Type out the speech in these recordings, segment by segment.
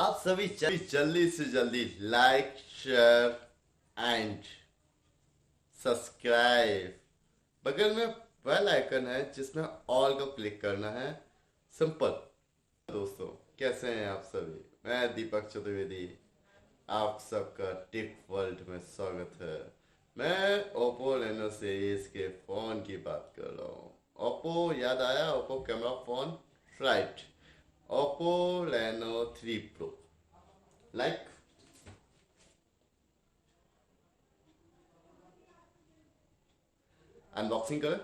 आप सभी जल्दी से जल्दी लाइक शेयर एंड सब्सक्राइब। बगल में बेल आइकन है जिसमें ऑल को क्लिक करना है। सिंपल। दोस्तों कैसे हैं आप सभी? मैं दीपक चतुर्वेदी, आप सबका टेक वर्ल्ड में स्वागत है। मैं ओप्पो रेनो सीरीज के फोन की बात कर रहा हूँ। ओप्पो याद आया? Oppo camera phone, right. Oppo Reno 3 pro, like unboxing करें।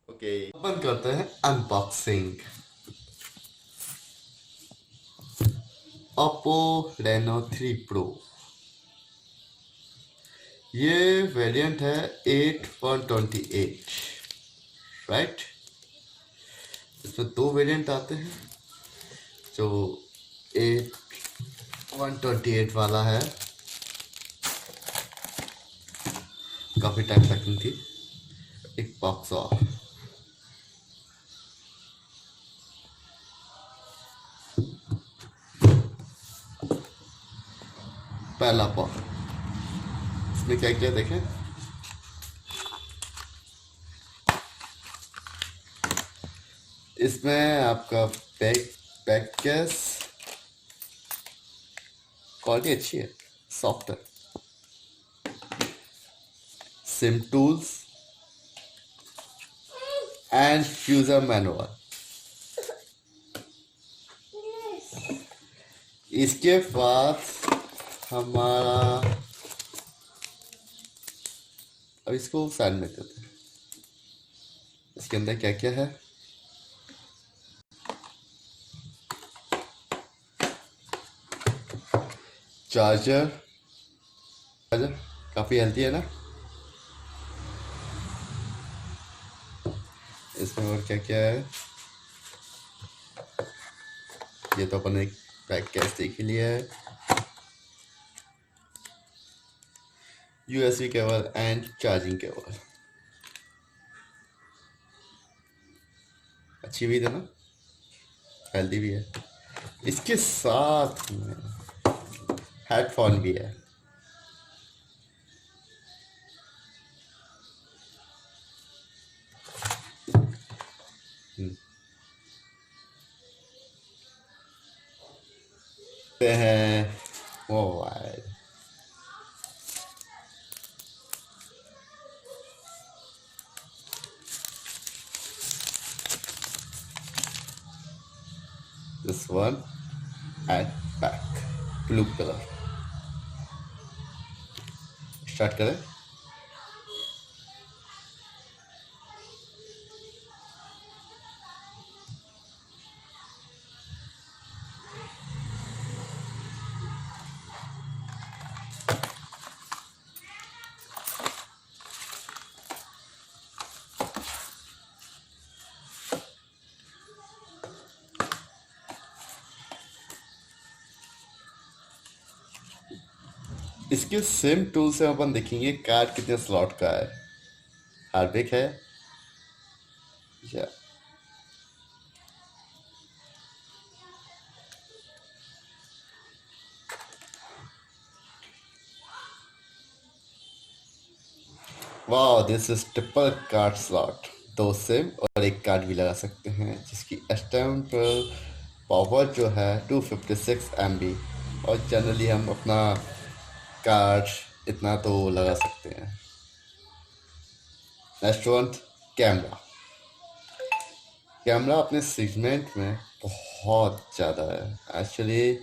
ओके, ओपन करते हैं अनबॉक्सिंग। ओप्पो रेनो 3 प्रो, ये वेरिएंट है 8128, राइट। इसमें दो वेरिएंट आते हैं। जो 8128 वाला है, काफ़ी टाइम पैकिंग थी। एक बॉक्स और पहला बॉक्स, इसमें क्या क्या देखें। इसमें आपका बैक केस क्वालिटी अच्छी है, सॉफ्ट है। SIM tools and user manual. इसके बाद हमारा, अब इसको साइड में करते हैं। इसके अंदर क्या क्या है? चार्जर काफ़ी हेल्दी है ना। इसमें और क्या क्या है? ये तो अपन एक बैक केस देख ही लिया है। USB cable and charging cable, अच्छी भी है ना, हेल्दी भी है। इसके साथ में हेडफोन भी है। है mobile. This one and back, blue colour. Start करें। इसके सेम टूल से अपन देखेंगे कार्ड कितने स्लॉट का है। हार्दिक है या वाह, this is triple card slot. दो सिम और एक कार्ड भी लगा सकते हैं, जिसकी एक्सटर्नल पावर जो है 256 MB। और जनरली हम अपना कार्ड इतना तो लगा सकते हैं। Next one, camera. कैमरा अपने सेगमेंट में बहुत ज़्यादा है। एक्चुअली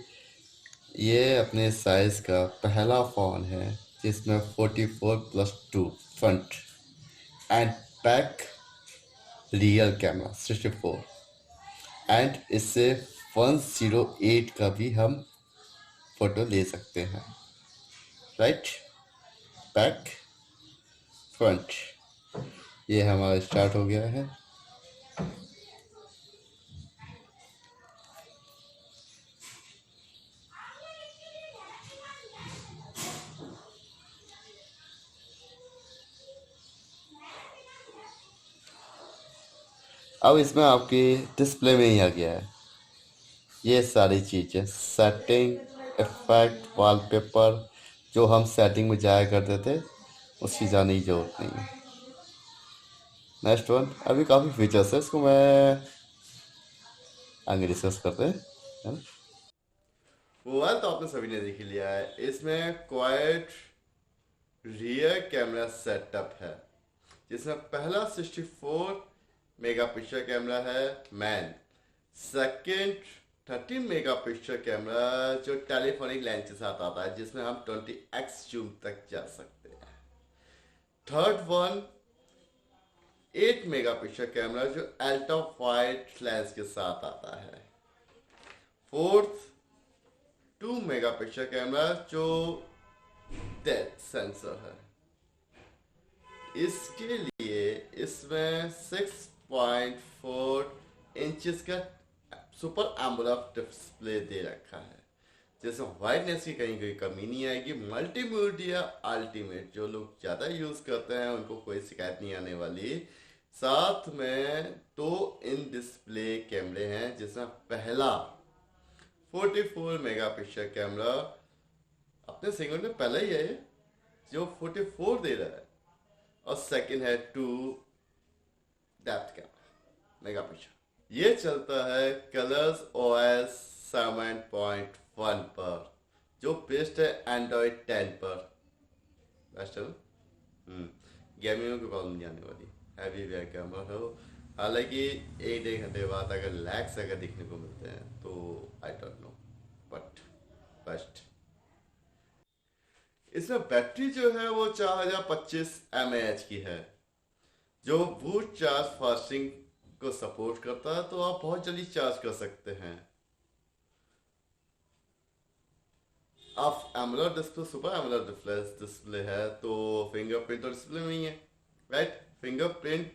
ये अपने साइज़ का पहला फ़ोन है जिसमें 44+2 front end back real camera 64, and इससे 108 का भी हम फ़ोटो ले सकते हैं, राइट। बैक फ्रंट, ये हमारा स्टार्ट हो गया है। अब इसमें आपके डिस्प्ले में ही आ गया है। ये सारी चीज़ें सेटिंग, इफेक्ट, वॉलपेपर जो हम सेटिंग में जाया करते थे उसकी जाने की जरूरत नहीं है। नेक्स्ट वन, अभी काफ़ी फीचर्स है, इसको मैं आगे डिस्कस करते हैं, है ना। मोबाइल तो आपने सभी ने देख ही लिया है। इसमें क्वाइट रियर कैमरा सेटअप है जिसमें पहला 64 मेगापिक्सल कैमरा है मैन, सेकंड 13 मेगापिक्सल कैमरा जो टेलीफोनिक लेंस के साथ आता है जिसमें हम 20x जूम तक जा सकते हैं। थर्ड वन 8 मेगापिक्सल कैमरा जो अल्ट्रा वाइड लेंस के साथ आता है। फोर्थ 2 मेगापिक्सल कैमरा जो डेप्थ सेंसर है। इसके लिए इसमें 6.4 इंचेस का सुपर एमोलेड डिस्प्ले दे रखा है जिसमें वाइडनेस की कहीं कोई कमी नहीं आएगी। मल्टीमीडिया अल्टीमेट जो लोग ज़्यादा यूज़ करते हैं उनको कोई शिकायत नहीं आने वाली। साथ में 2 इन डिस्प्ले कैमरे हैं जिसमें पहला 44 मेगापिक्सल कैमरा अपने सेगमेंट में पहला ही है जो 44 दे रहा है, और सेकंड है 2 डेप्थ कैमरा मेगापिक्सल। ये चलता है कलर्स OS 7.1 पर जो बेस्ड है एंड्रॉयड 10 पर। बेस्ट है ना। गेमिंग को प्रॉब्लम नहीं आने वाली, हैवी वेयर कैमरा हो। हालांकि एक 1.5 घंटे बाद अगर लैग्स अगर देखने को मिलते हैं तो I don't know, but best. इसमें बैटरी जो है वो 4025 mAh की है जो बूट चार्ज फास्टिंग को सपोर्ट करता है, तो आप बहुत जल्दी चार्ज कर सकते हैं। आप AMOLED display, super AMOLED display है तो फिंगरप्रिंट तो डिस्प्ले में ही है, right. Fingerprint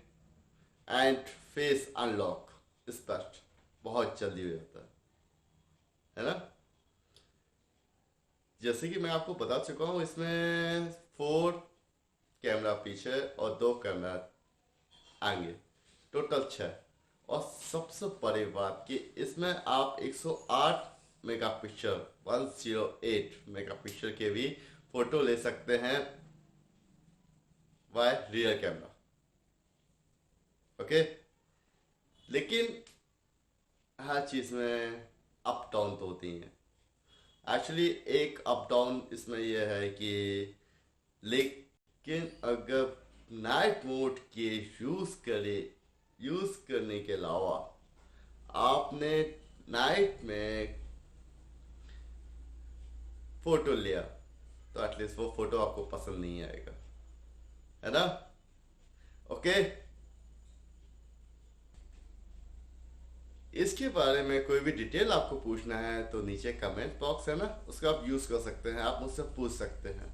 and face unlock स्पष्ट बहुत जल्दी हो जाता है ना। जैसे कि मैं आपको बता चुका हूँ इसमें 4 कैमरा पीछे और 2 कैमरा आगे, टोटल 6। और सबसे बड़ी बात कि इसमें आप 108 मेगापिक्सल 108 मेगापिक्सल के भी फोटो ले सकते हैं बाय रियर कैमरा, ओके। लेकिन हर चीज में अप डाउन तो होती है। एक्चुअली एक अप डाउन इसमें यह है कि लेकिन अगर नाइट मोड के यूज करने के अलावा आपने नाइट में फोटो लिया तो एटलीस्ट वो फोटो आपको पसंद नहीं आएगा, है ना, ओके। इसके बारे में कोई भी डिटेल आपको पूछना है तो नीचे कमेंट बॉक्स है ना, उसका आप यूज कर सकते हैं, आप मुझसे पूछ सकते हैं।